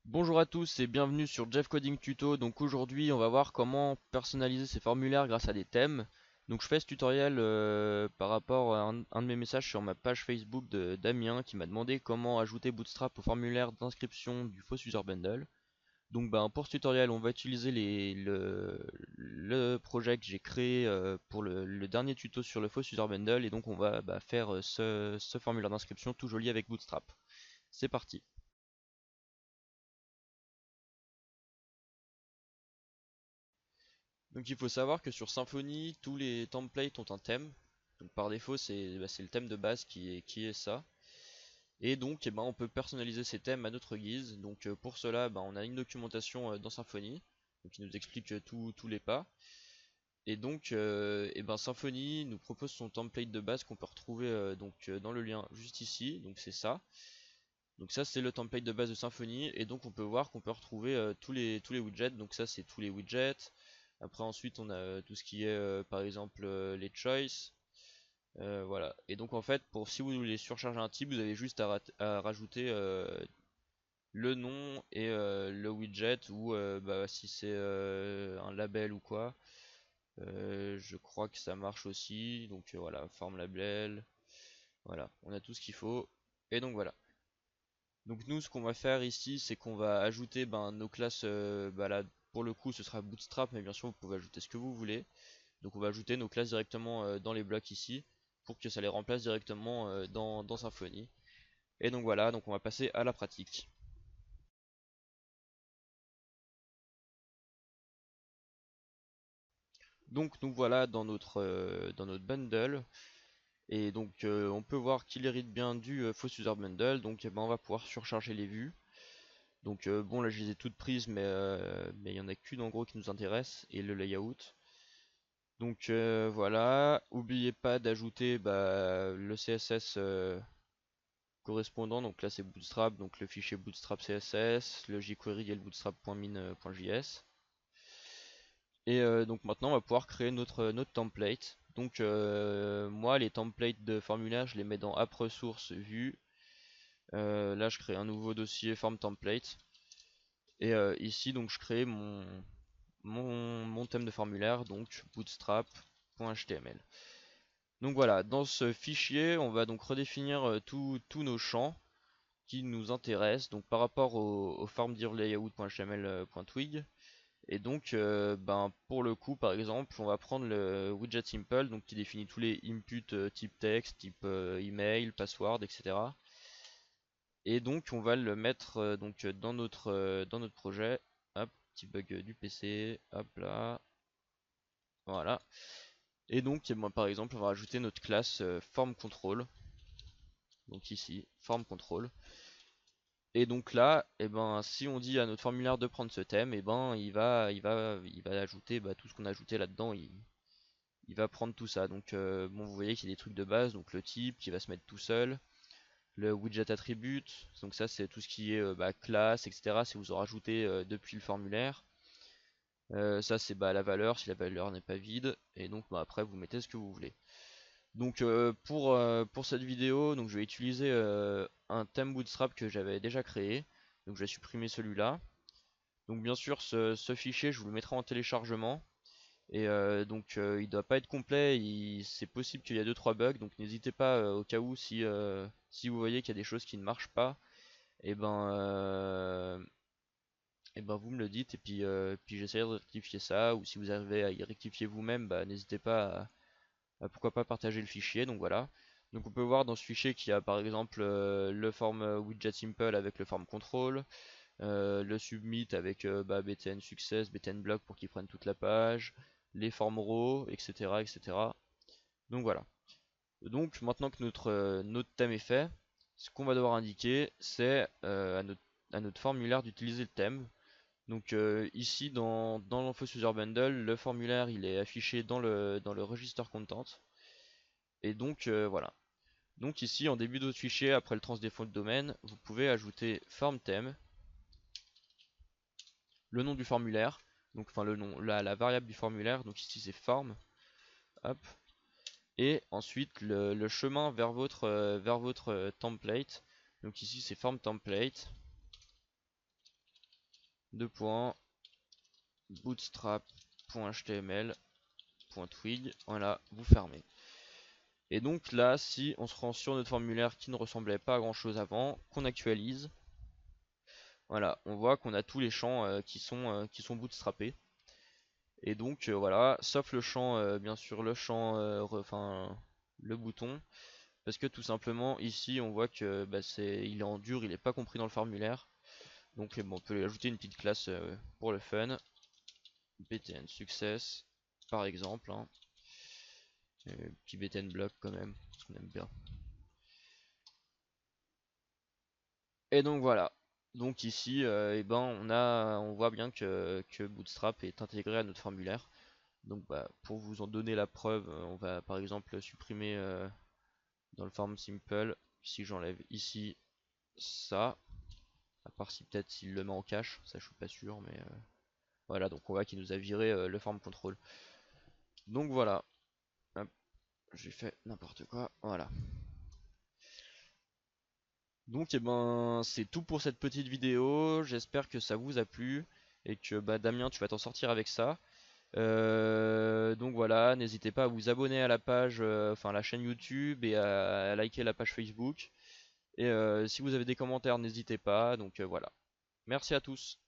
Bonjour à tous et bienvenue sur Jeff Coding Tuto. Donc aujourd'hui on va voir comment personnaliser ces formulaires grâce à des thèmes. Donc je fais ce tutoriel par rapport à un de mes messages sur ma page Facebook de Damien qui m'a demandé comment ajouter Bootstrap au formulaire d'inscription du Faux User Bundle. Donc pour ce tutoriel on va utiliser le projet que j'ai créé pour le dernier tuto sur le Faux User Bundle, et donc on va faire ce formulaire d'inscription tout joli avec Bootstrap. C'est parti. Donc il faut savoir que sur Symfony, tous les templates ont un thème. Donc par défaut, c'est le thème de base qui est ça. Et donc on peut personnaliser ces thèmes à notre guise. Donc pour cela, on a une documentation dans Symfony donc, qui nous explique tous les pas. Et donc Symfony nous propose son template de base qu'on peut retrouver dans le lien juste ici. Donc c'est ça. Donc ça c'est le template de base de Symfony, et donc on peut voir qu'on peut retrouver tous les widgets. Donc ça c'est tous les widgets. Après ensuite on a tout ce qui est par exemple les choices. Voilà. Et donc en fait pour si vous voulez surcharger un type, vous avez juste à rajouter le nom et le widget, ou si c'est un label ou quoi. Je crois que ça marche aussi. Donc voilà, form label. Voilà, on a tout ce qu'il faut. Et donc voilà. Donc nous ce qu'on va faire ici, c'est qu'on va ajouter nos classes. Là pour le coup ce sera Bootstrap, mais bien sûr vous pouvez ajouter ce que vous voulez. Donc on va ajouter nos classes directement dans les blocs ici pour que ça les remplace directement dans Symfony. Et donc voilà, donc on va passer à la pratique. Donc nous voilà dans notre bundle. Et donc on peut voir qu'il hérite bien du faux user bundle. Donc on va pouvoir surcharger les vues. Donc bon, là je les ai toutes prises, mais il y en a qu'une en gros qui nous intéresse, et le layout. Donc voilà, n'oubliez pas d'ajouter le CSS correspondant. Donc là c'est Bootstrap, donc le fichier Bootstrap CSS, le jQuery et le bootstrap.min.js. Et donc maintenant on va pouvoir créer notre template. Donc moi les templates de formulaire je les mets dans app ressources vue. Là je crée un nouveau dossier form template. Et ici donc je crée mon thème de formulaire, donc bootstrap.html. Donc voilà, dans ce fichier on va donc redéfinir tous nos champs qui nous intéressent, donc par rapport au formDirLayout.html.twig. Et donc pour le coup par exemple on va prendre le widget simple, donc qui définit tous les inputs type texte, type email, password, etc. Et donc on va le mettre dans notre projet. Hop, petit bug du PC, hop là, voilà. Et donc par exemple on va rajouter notre classe form control, donc ici form control. Et donc là, si on dit à notre formulaire de prendre ce thème, il va ajouter tout ce qu'on a ajouté là-dedans. Il va prendre tout ça. Donc bon, vous voyez qu'il y a des trucs de base, donc le type qui va se mettre tout seul, le widget attribute, donc ça c'est tout ce qui est classe, etc. Si vous en rajoutez depuis le formulaire. Ça c'est la valeur, si la valeur n'est pas vide, et donc après vous mettez ce que vous voulez. Donc pour cette vidéo, donc je vais utiliser un thème Bootstrap que j'avais déjà créé. Donc je vais supprimer celui-là. Donc bien sûr ce fichier je vous le mettrai en téléchargement. Et donc il doit pas être complet, c'est possible qu'il y a 2-3 bugs, donc n'hésitez pas au cas où si vous voyez qu'il y a des choses qui ne marchent pas, et vous me le dites, et puis j'essaierai de rectifier ça. Ou si vous arrivez à y rectifier vous-même, n'hésitez pas pourquoi pas partager le fichier. Donc voilà. Donc on peut voir dans ce fichier qu'il y a par exemple le form widget simple avec le form control, le submit avec btn success, btn block pour qu'ils prennent toute la page, les formes row, etc., etc. Donc voilà. Donc maintenant que notre thème est fait, ce qu'on va devoir indiquer, c'est à notre formulaire d'utiliser le thème. Donc ici dans l'Info User Bundle, le formulaire il est affiché dans le register content. Et donc voilà. Donc ici en début d'autre fichier, après le transdefault de domaine, vous pouvez ajouter form theme, le nom du formulaire, donc enfin le nom, la variable du formulaire, donc ici c'est form, hop, et ensuite le chemin vers votre template. Donc ici c'est form template, deux points, bootstrap.html.twig, voilà, vous fermez. Et donc là, si on se rend sur notre formulaire qui ne ressemblait pas à grand chose avant, qu'on actualise, voilà, on voit qu'on a tous les champs qui sont bootstrappés. Et donc voilà, sauf le champ, bien sûr, le champ, enfin le bouton, parce que tout simplement ici on voit que bah, il est en dur, il n'est pas compris dans le formulaire. Donc bon, on peut lui ajouter une petite classe pour le fun, btn success par exemple, hein. Petit btn block quand même, parce qu'on aime bien. Et donc voilà. Donc ici, eh ben, on voit bien que Bootstrap est intégré à notre formulaire. Donc bah, pour vous en donner la preuve, on va par exemple supprimer dans le form simple, si j'enlève ici ça, à part si peut-être s'il le met en cache, ça je suis pas sûr, mais voilà, donc on voit qu'il nous a viré le form control. Donc voilà, hop, j'ai fait n'importe quoi, voilà. Donc et ben c'est tout pour cette petite vidéo, j'espère que ça vous a plu et que bah, Damien tu vas t'en sortir avec ça. Donc voilà, n'hésitez pas à vous abonner à la page, enfin à la chaîne YouTube et à liker la page Facebook. Et si vous avez des commentaires, n'hésitez pas. Donc voilà. Merci à tous.